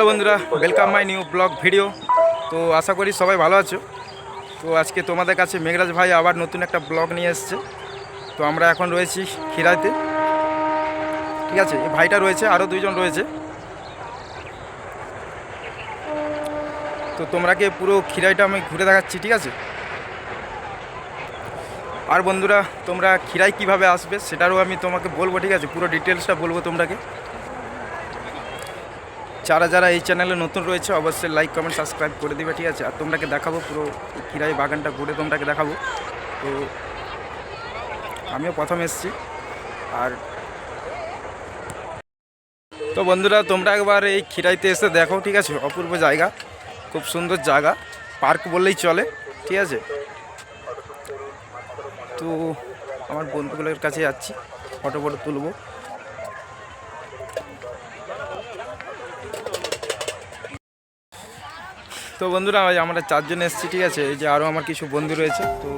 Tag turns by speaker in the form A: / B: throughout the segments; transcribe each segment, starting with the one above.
A: Hello বন্ধুরা, welcome my new blog video. তো আশা করি সবাই ভালো আছো। তো আজকে তোমাদের কাছে মেঘরাজ ভাই আবার নতুন একটা ব্লগ নিয়ে এসেছে। তো আমরা এখন রয়েছি খিরাইতে, ঠিক আছে। এই ভাইটা রয়েছে, আরও দুইজন রয়েছে। তো তোমরাকে পুরো খিরাইটা আমি ঘুরে দেখাচ্ছি, ঠিক আছে। আর বন্ধুরা, তোমরা খিরাই কিভাবে আসবে সেটারও আমি তোমাকে বলবো, ঠিক আছে। পুরো ডিটেলসটা বলবো তোমাকে। যারা যারা এই চ্যানেলে নতুন রয়েছে অবশ্যই লাইক কমেন্ট সাবস্ক্রাইব করে দিবে, ঠিক আছে। আর তোমরাকে দেখাবো পুরো খিরাই বাগানটা ঘুরে তোমরাকে দেখাবো। তো আমিও প্রথম এসেছি। আর তো বন্ধুরা, তোমরা একবার এই খিরাইতে এসে দেখো, ঠিক আছে। অপূর্ব জায়গা, খুব সুন্দর জায়গা, পার্ক বললেই চলে, ঠিক আছে। তো আমার বন্ধুগুলোর কাছে যাচ্ছি, ফটো তুলবো। তো বন্ধুরা, আমরা চারজন এসেছি, ঠিক আছে। এই যে আরও আমার কিছু বন্ধু রয়েছে। তো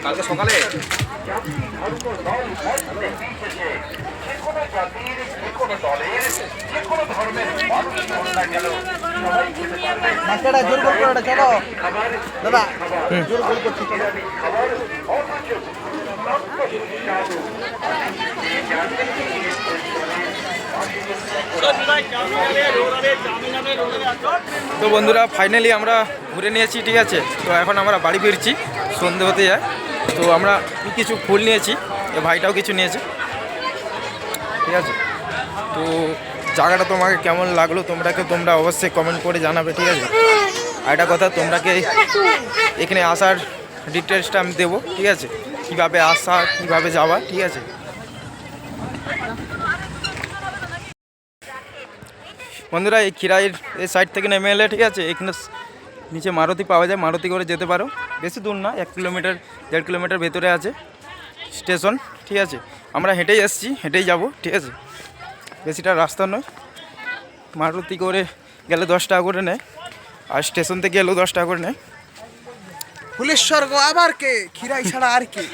A: কালকে সকালে
B: জোর গোল করে চলো দাদা, জোর গোল করছি চলো।
A: তো বন্ধুরা, ফাইনালি আমরা ঘুরে নিয়েছি, ঠিক আছে। তো এখন আমরা বাড়ি ফিরছি, সন্ধে হতে যায়। তো আমরা কিছু ফুল নিয়েছি, এ ভাইটাও কিছু নিয়েছে, ঠিক আছে। তো জায়গাটা তোমাকে কেমন লাগলো তোমরা অবশ্যই কমেন্ট করে জানাবে, ঠিক আছে। আর একটা কথা, তোমরাকে এখানে আসার ডিটেলসটা আমি দেবো, ঠিক আছে। কীভাবে আসা, কীভাবে যাওয়া, ঠিক আছে। বন্ধুরা, এই খিরাইয়ের এই সাইড থেকে নেমে এলে, ঠিক আছে, এখানে নিচে মারুতি পাওয়া যায়, মারুতি করে যেতে পারো। বেশি দূর না, 1 কিলোমিটার 1.5 কিলোমিটার ভেতরে আছে স্টেশন, ঠিক আছে। আমরা হেঁটেই এসেছি, হেঁটেই যাব, ঠিক আছে। বেশিটা রাস্তা নয়। মারুতি করে গেলে 10 টাকা করে নেয়, আর স্টেশন থেকে গেলেও 10 টাকা করে নেয়।
B: ফুলেশ্বর গো আবার কে, খিরাই ছাড়া আর কি।